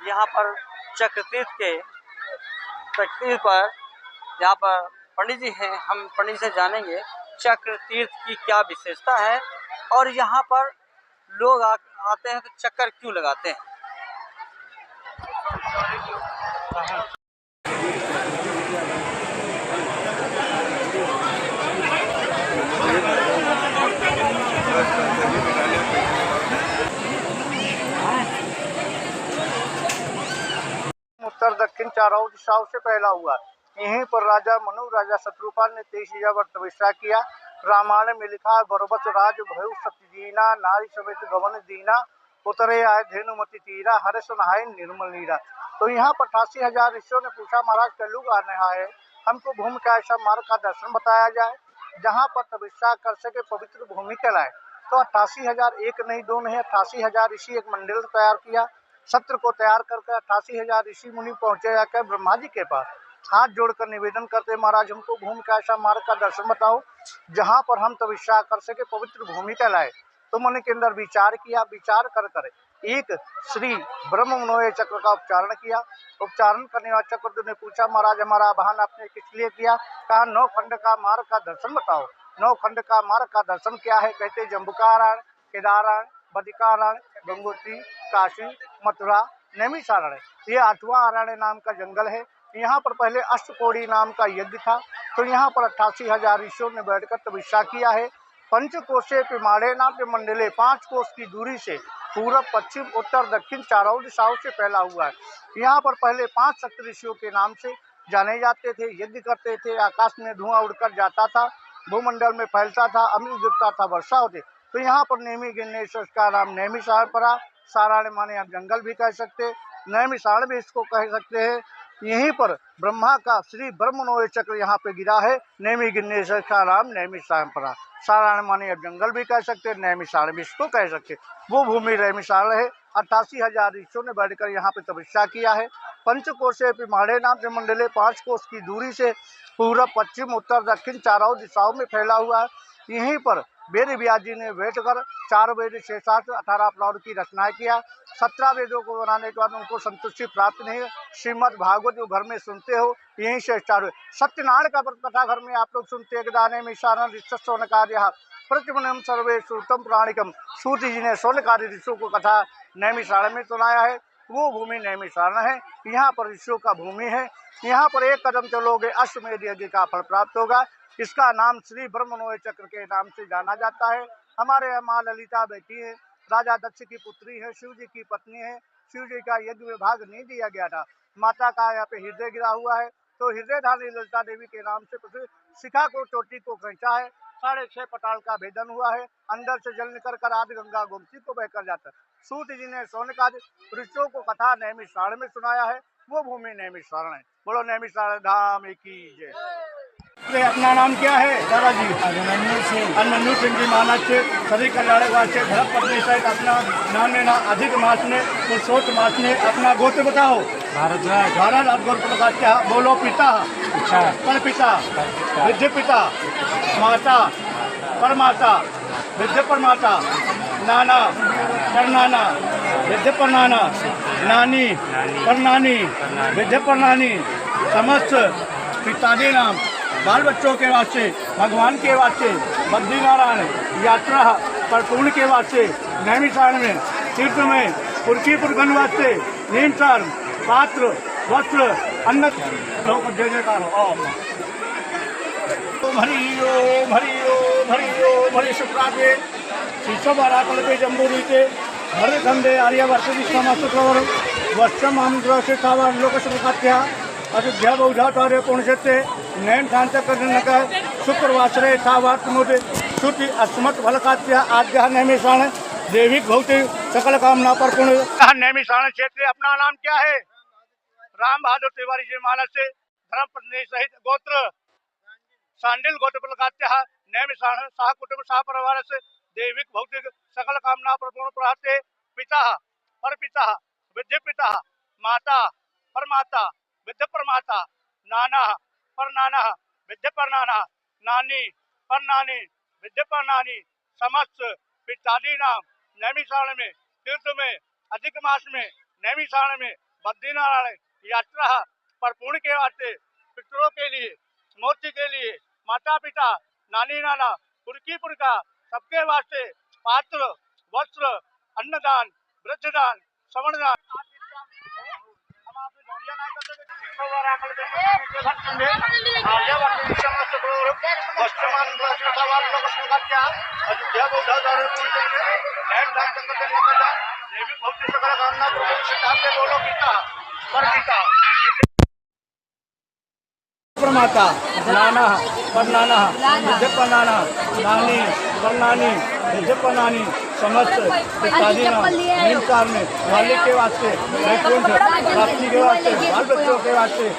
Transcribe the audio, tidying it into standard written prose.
यहाँ पर चक्रतीर्थ के तटतीर्थ पर यहाँ पर पंडित जी हैं। हम पंडित से जानेंगे चक्रतीर्थ की क्या विशेषता है और यहाँ पर लोग आते हैं तो चक्कर क्यों लगाते हैं। उत्तर दक्षिण चारों दिशाओं से फैला हुआ। यहीं पर राजा मनु राजा शत्रुपाल ने 23,000 वर्ष तपस्या किया। रामायण में लिखा है, बरबस राज भयु सत्यजीना, नारी समेत गवन दीना, उतरे आए धेनुमति तीरा, हरे सुनहाय निर्मल नीरा। तो यहाँ पर 88,000 ऋषियों ने पूछा, महाराज कलयुग आने है, हमको भूमि का ऐसा मार्ग का दर्शन बताया जाए जहाँ पर तपस्या कर सके, पवित्र भूमि कहलाए। तो 88,000 एक नहीं दो नहीं, 88,000 ऋषि एक मंडल तैयार किया। सत्र को तैयार करके 88,000 ऋषि मुनि पहुंचे जाकर ब्रह्मा जी के पास हाथ जोड़कर निवेदन करते, महाराज हमको भूमि का ऐसा मार्ग का दर्शन बताओ जहां पर हम तपस्या कर सके, पवित्र भूमि कहलाए। तो मुनि के अंदर विचार किया, विचार कर कर एक श्री ब्रह्म मनोय चक्र का उच्चारण किया। उच्चारण करने वाले चक्र ने पूछा, महाराज हमारा आह्वान आपने किस लिए किया? कहा 9 खंड का मार्ग का दर्शन बताओ। 9 खंड का मार्ग का दर्शन क्या है? कहते जम्बुकारण, केदारण, बदिकारण, गंगोत्री, काशी, मथुरा, नैमिषारण्य। ये 8वां अरण्य नाम का जंगल है। यहाँ पर पहले अष्टकोड़ी नाम का यज्ञ था। तो यहाँ पर 88,000 ऋषियों ने बैठकर तपस्या किया है। पंचकोशे पिमाड़े नाट्य मंडले, 5 कोश की दूरी से पूरब पश्चिम उत्तर दक्षिण चारों दिशाओं से फैला हुआ है। यहाँ पर पहले 5 सप्त ऋषियों के नाम से जाने जाते थे, यज्ञ करते थे। आकाश में धुआं उड़कर जाता था, भूमंडल में फैलता था, अमृत गिरता था, वर्षा होती। तो यहाँ पर नेमी गिरनेश्वर का नाम नैमिषारण्य पड़ा। सारण्य माने आप जंगल भी कह सकते, नैमिषारण्य भी इसको कह सकते हैं। यहीं पर ब्रह्मा का श्री ब्रह्मनोय चक्र यहाँ पे गिरा है। नेमी गिरनेश्वर का नाम नैमिषारण्य पड़ा। सारण्य माने आप जंगल भी कह सकते, नैमिषारण्य भी इसको कह सकते। वो भूमि नैमिषारण्य है। 88,000 ऋषियों ने बैठकर यहाँ पे तपस्या किया है। पंचकोशे पिमाड़े नाम मंडले, 5 कोश की दूरी से पूरब पश्चिम उत्तर दक्षिण चारों दिशाओं में फैला हुआ है। यहीं पर वेद व्यास जी ने बैठकर 4 वेद 6 18 पुराण की रचना किया। 17 वेदों को बनाने के बाद उनको संतुष्टि प्राप्त नहीं है। श्रीमद् भागवत जो घर में सुनते हो, यहीं से स्टार्ट हुए। सत्यनारायण का व्रत कथा घर में आप लोग सुनते, दाने में कार्य प्रतिमनम सर्वे श्रुतम पुराणिकम। सूति जी ने सोनकारी ऋषियों को कथा नैमिषारण्य में सुनाया है। वो भूमि नैमिषारण्य है। यहाँ पर ऋषियों का भूमि है। यहाँ पर एक कदम चलोगे अश्वमेध यज्ञ का फल प्राप्त होगा। इसका नाम श्री ब्रह्मनोय चक्र के नाम से जाना जाता है। हमारे यहाँ माँ ललिता बैठी है, राजा दक्ष की पुत्री है, शिव जी की पत्नी है। शिव जी का यज्ञ में भाग नहीं दिया गया था। माता का यहाँ पे हृदय गिरा हुआ है, तो हृदय धारी ललिता देवी के नाम से शिखा को चोटी को खींचा है। 6.5 पताल का भेदन हुआ है। अंदर से जल निकल कर आदि गंगा गोमती को बहकर जाता है। सूत जी ने सोनका ऋषियों को कथा नैमिषारण्य में सुनाया है। वो भूमि नैमिषारण्य है। बोलो नैमिषारण्य धाम की जय। अपना नाम क्या है दादाजी? अभिमन्यु सिंह जी महाराज से सभी कल्याणवाद से धर्म पत्नी सहित अपना नाम लेना। अधिक मास ने पुरुषोत्त मास ने अपना गोत्र बताओ। भारत गोत्र का क्या? बोलो पिता, पर पिता, विद्य पिता, माता, परमाता, विद्य परमाता, नाना, परनाना, विद्य परनाना, नानी, परनानी, विद्य परनानी। समस्त पिताजी नाम बाल बच्चों के वास्ते, भगवान के वास्ते, बद्रीनारायण यात्रा परिपूर्ण के वास्ते, नैमिषारण्य में तीर्थ में पुरखी पुरखन वास्ते, नीमसार पात्र वस्त्र अन्न जय जयकार हो। हरि ओम हरि ओम हरि ओम हरि शुक्राते शिशुभराकल्पे जम्बूरीते हरे खंडे आर्यवर्ष विश्वमासुप्रवर वर्षम हम ग्रह से थावर लोकसमुखात्या अयोध्या बहुधाचार्य पुण्यक्षेत्रे नैन शांत कर्णक शुक्रवासरे थावात मुदे श्रुति अस्मत् फलकात्या आद्य नैमिषारण्य देविक भौतिक सकल कामना पर पूर्ण। नैमिषारण्य क्षेत्र अपना नाम क्या है? राम बहादुर तिवारी जी महाराज से धर्म पत्नी सहित गोत्र सांडिल गोत्र फलकात्या नैमिषारण्य सह कुटुंब सह परिवार से देविक भौतिक सकल कामना पर पूर्ण प्रहाते। पिता पर पिता, विद्य पिता, माता परमाता, विद्य परमाता, नाना पर नाना, विद्य पर नाना, नानी पर नानी, विद्य पर नानी। समस्त पिताजी नाम नैमिषारण्य में तीर्थ में अधिक मास में नैमिषारण्य में बद्रीनारायण यात्रा पर पुण्य के वास्ते, पितरों के लिए, मोक्ष के लिए, माता पिता, नानी नाना, पुरखी पुरखा सबके वास्ते पात्र, वस्त्र, अन्नदान, वृद्धदान, श्रवणदान प्रमाता नाना परनाना विद्यपनाना नानी परनानी विद्यपनानी समस्त इत्यादि नीम कार में मालिक के वास्ते, प्राप्ति के वास्ते, बाल बच्चों के वास्ते